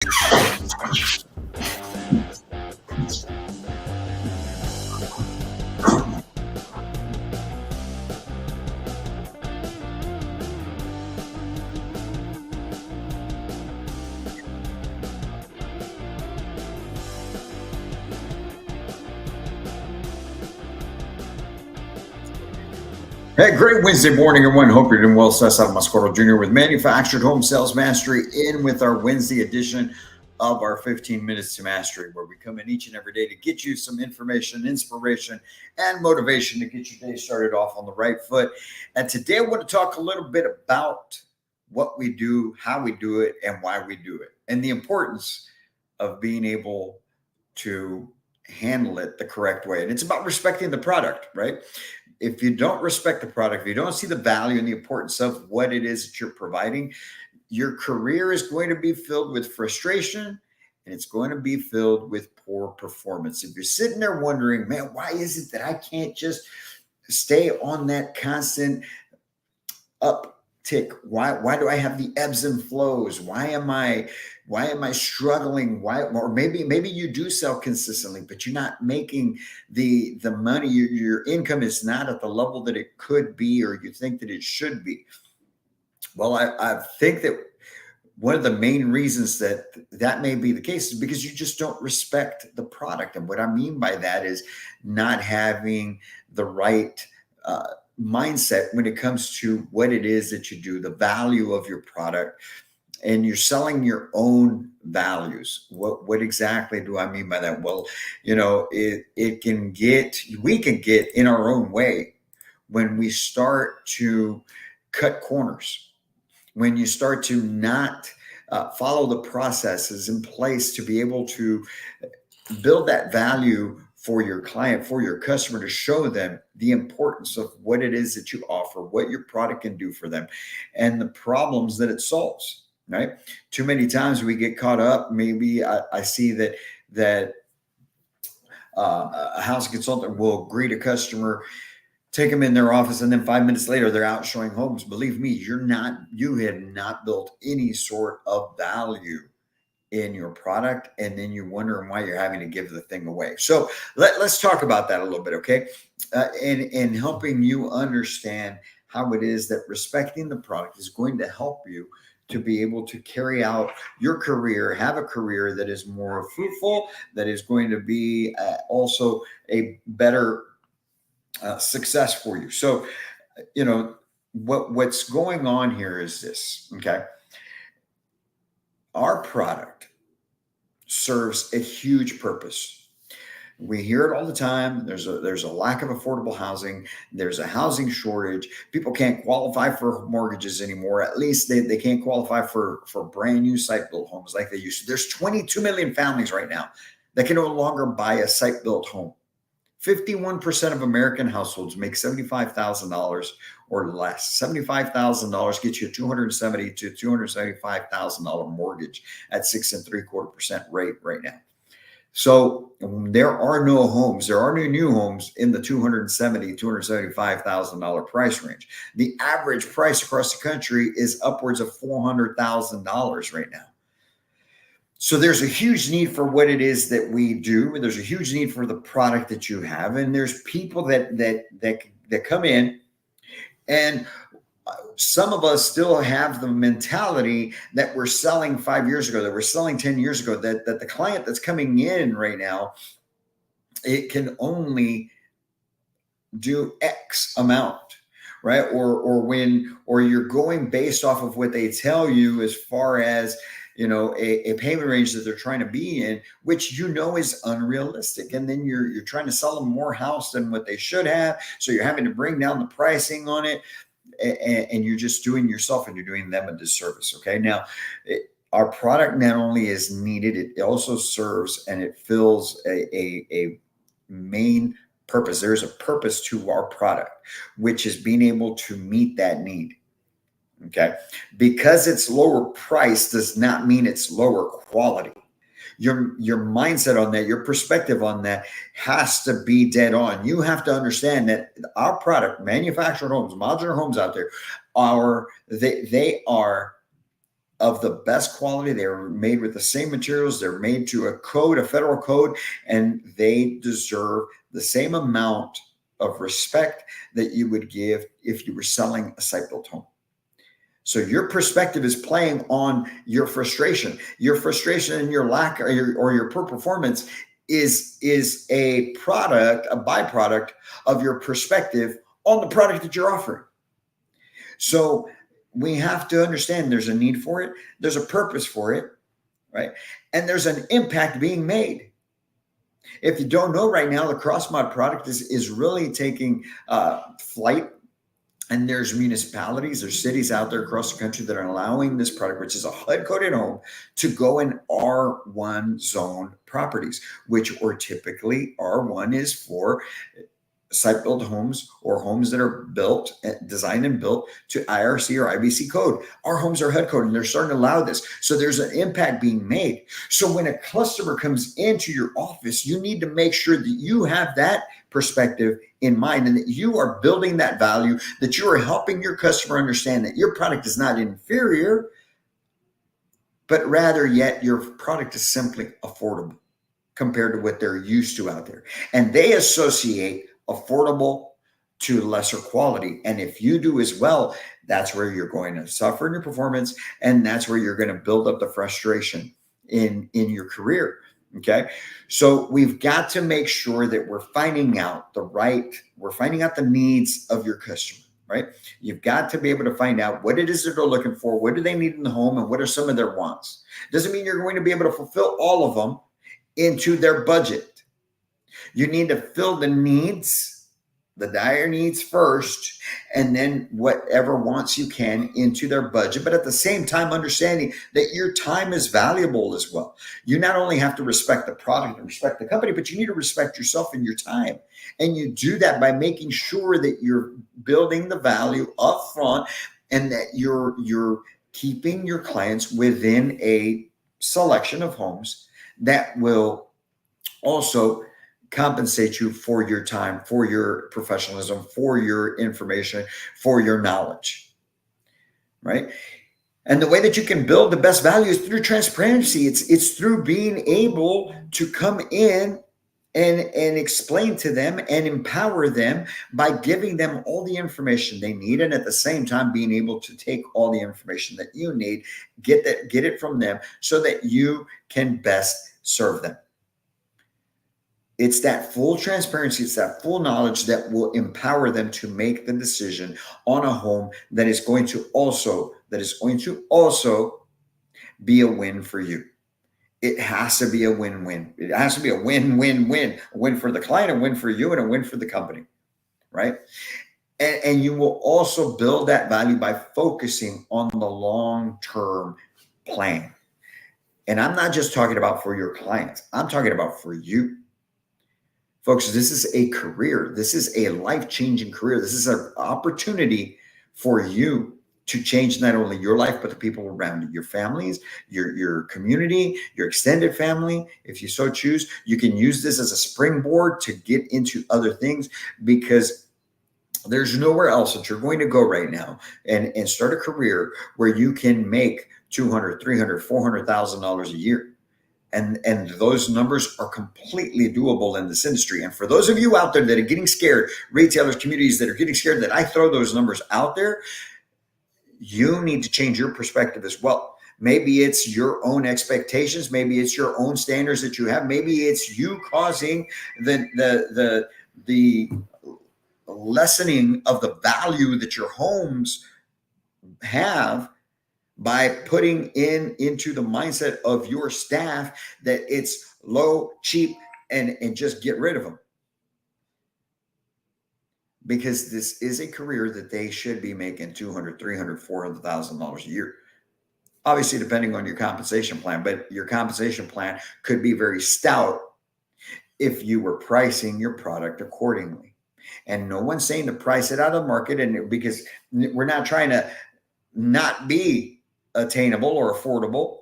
Hey, great Wednesday morning, everyone. Hope you're doing well. Cesar Mascoro Jr. with Manufactured Home Sales Mastery in with our Wednesday edition of our 15 Minutes to Mastery, where we come in each and every day to get you some information, inspiration, and motivation to get your day started off on the right foot. And today I want to talk a little bit about what we do, how we do it, and why we do it, and the importance of being able to handle it the correct way. And it's about respecting the product, right? If you don't respect the product, if you don't see the value and the importance of what it is that you're providing, your career is going to be filled with frustration and it's going to be filled with poor performance. If you're sitting there wondering, man, why is it that I can't just stay on that constant uptick? Why do I have the ebbs and flows? Why am I struggling? Why? Or maybe you do sell consistently, but you're not making the money. Your income is not at the level that it could be, or you think that it should be. Well, I think that one of the main reasons that that may be the case is because you just don't respect the product. And what I mean by that is not having the right mindset when it comes to what it is that you do, the value of your product, and you're selling your own values. What exactly do I mean by that? Well, we can get in our own way when we start to cut corners, when you start to not follow the processes in place to be able to build that value for your client, for your customer, to show them the importance of what it is that you offer, what your product can do for them, and the problems that it solves. Right? Too many times we get caught up. Maybe I see that a housing consultant will greet a customer, take them in their office, and then 5 minutes later they're out showing homes. Believe me, you have not built any sort of value in your product, and then you're wondering why you're having to give the thing away. So let's talk about that a little bit, okay? In helping you understand how it is that respecting the product is going to help you to be able to carry out your career, have a career that is more fruitful, that is going to be also a better success for you. So, what's going on here is this, okay? Our product serves a huge purpose. We hear it all the time. There's a lack of affordable housing. There's a housing shortage. People can't qualify for mortgages anymore. At least they can't qualify for brand new site built homes like they used to. There's 22 million families right now that can no longer buy a site built home. 51% of American households make $75,000 or less. $75,000 gets you a $270,000 to $275,000 mortgage at 6.75% rate right now. So there are no homes, there are no new homes in the $270,000, $275,000 price range. The average price across the country is upwards of $400,000 right now. So there's a huge need for what it is that we do. And there's a huge need for the product that you have. And there's people that come in, and some of us still have the mentality that we're selling 5 years ago, that we're selling 10 years ago, that the client that's coming in right now, it can only do X amount, right? Or you're going based off of what they tell you as far as a payment range that they're trying to be in, which is unrealistic. And then you're trying to sell them more house than what they should have. So you're having to bring down the pricing on it. And you're just doing yourself and you're doing them a disservice. Okay. Now, our product not only is needed, it also serves and it fills a main purpose. There's a purpose to our product, which is being able to meet that need. Okay. Because it's lower price does not mean it's lower quality. Your mindset on that, your perspective on that has to be dead on. You have to understand that our product, manufactured homes, modular homes out there, they are of the best quality. They are made with the same materials. They're made to a code, a federal code, and they deserve the same amount of respect that you would give if you were selling a site-built home. So your perspective is playing on your frustration. Your frustration and your lack or your poor performance is a product, a byproduct of your perspective on the product that you're offering. So we have to understand there's a need for it, there's a purpose for it, right? And there's an impact being made. If you don't know right now, the CrossMod product is really taking flight. And there's municipalities, there's cities out there across the country that are allowing this product, which is a HUD-coated home, to go in R1 zone properties, which are typically R1 is for site-built homes or homes that are built, designed and built to IRC or IBC code. Our homes are HUD code, and they're starting to allow this. So there's an impact being made. So when a customer comes into your office, you need to make sure that you have that perspective in mind and that you are building that value, that you are helping your customer understand that your product is not inferior, but rather yet your product is simply affordable compared to what they're used to out there. And they associate affordable to lesser quality. And if you do as well, that's where you're going to suffer in your performance. And that's where you're going to build up the frustration in your career. Okay. So we've got to make sure that we're finding out the needs of your customer, right? You've got to be able to find out what it is that they're looking for. What do they need in the home? And what are some of their wants? Doesn't mean you're going to be able to fulfill all of them into their budget. You need to fill the needs, the dire needs first, and then whatever wants you can into their budget. But at the same time, understanding that your time is valuable as well. You not only have to respect the product and respect the company, but you need to respect yourself and your time. And you do that by making sure that you're building the value up front and that you're keeping your clients within a selection of homes that will also compensate you for your time, for your professionalism, for your information, for your knowledge, right? And the way that you can build the best value is through transparency. It's through being able to come in and explain to them and empower them by giving them all the information they need, and at the same time being able to take all the information that you need, get it from them so that you can best serve them. It's that full transparency, it's that full knowledge that will empower them to make the decision on a home that is going to also be a win for you. It has to be a win-win. It has to be a win-win-win, a win for the client, a win for you, and a win for the company, right? And you will also build that value by focusing on the long-term plan. And I'm not just talking about for your clients. I'm talking about for you. Folks, this is a career. This is a life-changing career. This is an opportunity for you to change not only your life, but the people around you, your families, your community, your extended family. If you so choose, you can use this as a springboard to get into other things, because there's nowhere else that you're going to go right now and start a career where you can make $200,000, $300,000, $400,000 a year. And those numbers are completely doable in this industry. And for those of you out there that are getting scared, retailers, communities that are getting scared that I throw those numbers out there, you need to change your perspective as well. Maybe it's your own expectations. Maybe it's your own standards that you have. Maybe it's you causing the lessening of the value that your homes have by putting into the mindset of your staff that it's low, cheap, and just get rid of them. Because this is a career that they should be making $200,000, $300,000, $400,000 a year. Obviously, depending on your compensation plan, but your compensation plan could be very stout if you were pricing your product accordingly. And no one's saying to price it out of the market, and because we're not trying to not be attainable or affordable,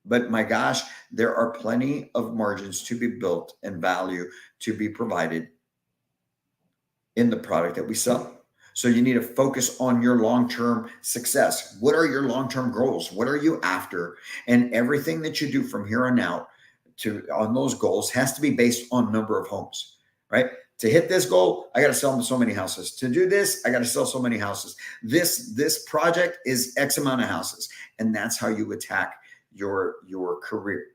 but my gosh, there are plenty of margins to be built and value to be provided in the product that we sell. So you need to focus on your long-term success. What are your long-term goals? What are you after? And everything that you do from here on out to on those goals has to be based on number of homes, right? To hit this goal, I got to sell so many houses. To do this, I got to sell so many houses. This project is X amount of houses, and that's how you attack your career,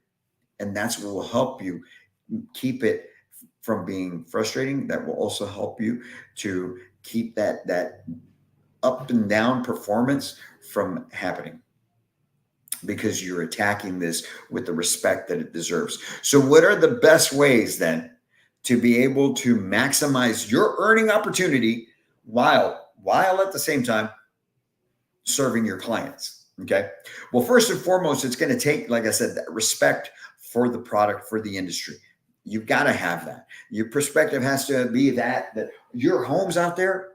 and that's what will help you keep it from being frustrating. That will also help you to keep that up and down performance from happening, because you're attacking this with the respect that it deserves. So what are the best ways then to be able to maximize your earning opportunity while at the same time serving your clients? Okay. Well, first and foremost, it's going to take, like I said, that respect for the product, for the industry. You've got to have that. Your perspective has to be that your homes out there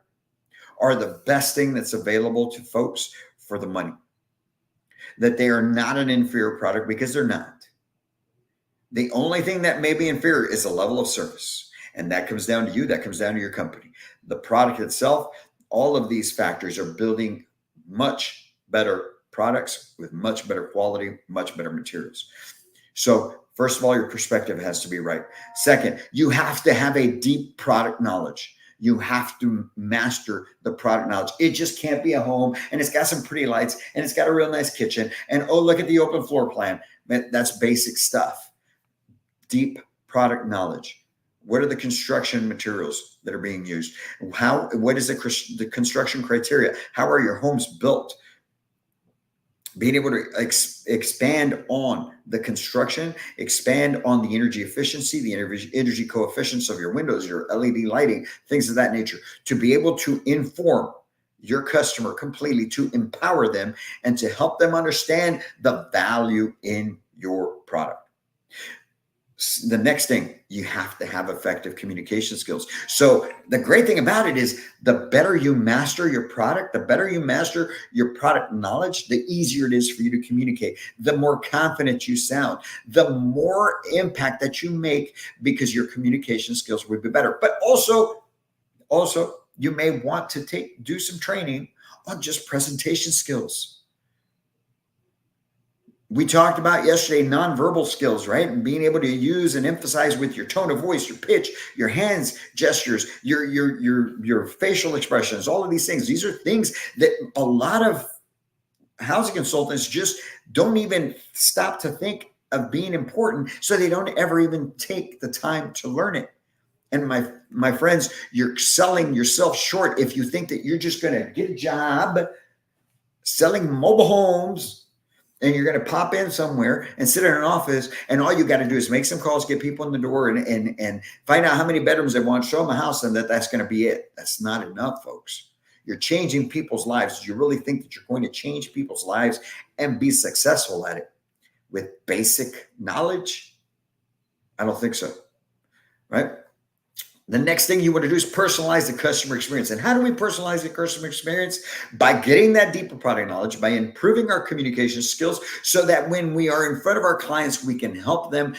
are the best thing that's available to folks for the money. That they are not an inferior product, because they're not. The only thing that may be inferior is the level of service. And that comes down to you. That comes down to your company. The product itself, all of these factors are building much better products with much better quality, much better materials. So first of all, your perspective has to be right. Second, you have to have a deep product knowledge. You have to master the product knowledge. It just can't be a home and it's got some pretty lights and it's got a real nice kitchen. And oh, look at the open floor plan. That's basic stuff. Deep product knowledge. What are the construction materials that are being used? What is the construction criteria? How are your homes built? Being able to expand on the construction, expand on the energy efficiency, the energy coefficients of your windows, your LED lighting, things of that nature, to be able to inform your customer completely, to empower them and to help them understand the value in your product. The next thing, you have to have effective communication skills. So the great thing about it is the better you master your product, the better you master your product knowledge, the easier it is for you to communicate, the more confident you sound, the more impact that you make, because your communication skills would be better. But also you may want to do some training on just presentation skills. We talked about yesterday nonverbal skills, right? And being able to use and emphasize with your tone of voice, your pitch, your hands gestures, your facial expressions, all of these things. These are things that a lot of housing consultants just don't even stop to think of being important, so they don't ever even take the time to learn it. And my friends, you're selling yourself short if you think that you're just going to get a job selling mobile homes, and you're going to pop in somewhere and sit in an office, and all you got to do is make some calls, get people in the door, and find out how many bedrooms they want, show them a house, and that's going to be it. That's not enough, folks. You're changing people's lives. Do you really think that you're going to change people's lives and be successful at it with basic knowledge? I don't think so, right? The next thing you want to do is personalize the customer experience. And how do we personalize the customer experience? By getting that deeper product knowledge, by improving our communication skills, so that when we are in front of our clients, we can help them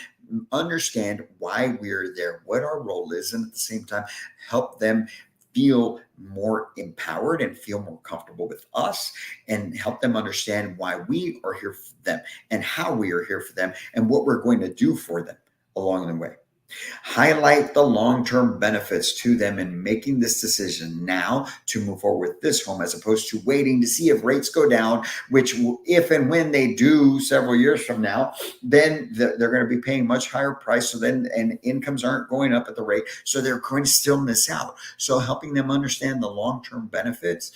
understand why we're there, what our role is, and at the same time, help them feel more empowered and feel more comfortable with us, and help them understand why we are here for them and how we are here for them and what we're going to do for them along the way. Highlight the long-term benefits to them in making this decision now to move forward with this home, as opposed to waiting to see if rates go down, which if and when they do several years from now, then they're going to be paying much higher price. So then, and incomes aren't going up at the rate. So they're going to still miss out. So helping them understand the long-term benefits,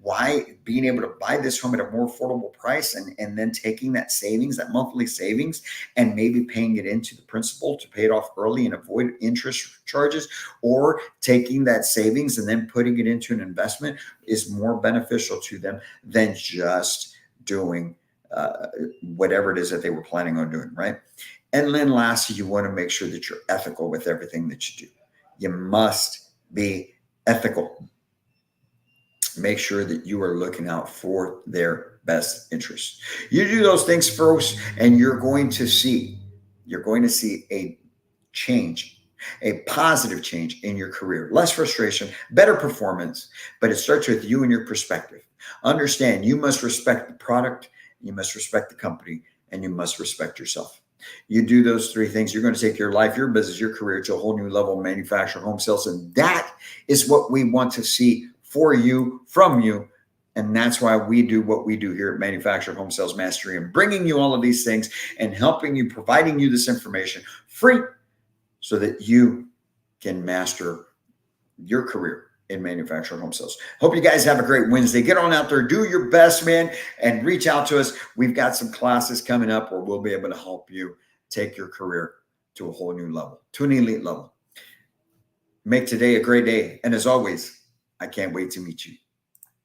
why being able to buy this home at a more affordable price, and then taking that savings, that monthly savings, and maybe paying it into the principal to pay it off early and avoid interest charges, or taking that savings and then putting it into an investment is more beneficial to them than just doing whatever it is that they were planning on doing, right? And then lastly, you want to make sure that you're ethical with everything that you do. You must be ethical. Make sure that you are looking out for their best interests. You do those things, folks, and you're going to see a change. a positive change in your career, less frustration, better performance, but it starts with you and your perspective. Understand you must respect the product, you must respect the company, and you must respect yourself. You do those three things, you're going to take your life, your business, your career to a whole new level of manufacturing home sales. And that is what we want to see for you, from you. And that's why we do what we do here at Manufactured Home Sales Mastery, and bringing you all of these things and helping you, providing you this information free so that you can master your career in manufactured home sales. Hope you guys have a great Wednesday. Get on out there, do your best, man, and reach out to us. We've got some classes coming up where we'll be able to help you take your career to a whole new level, to an elite level. Make today a great day. And as always, I can't wait to meet you.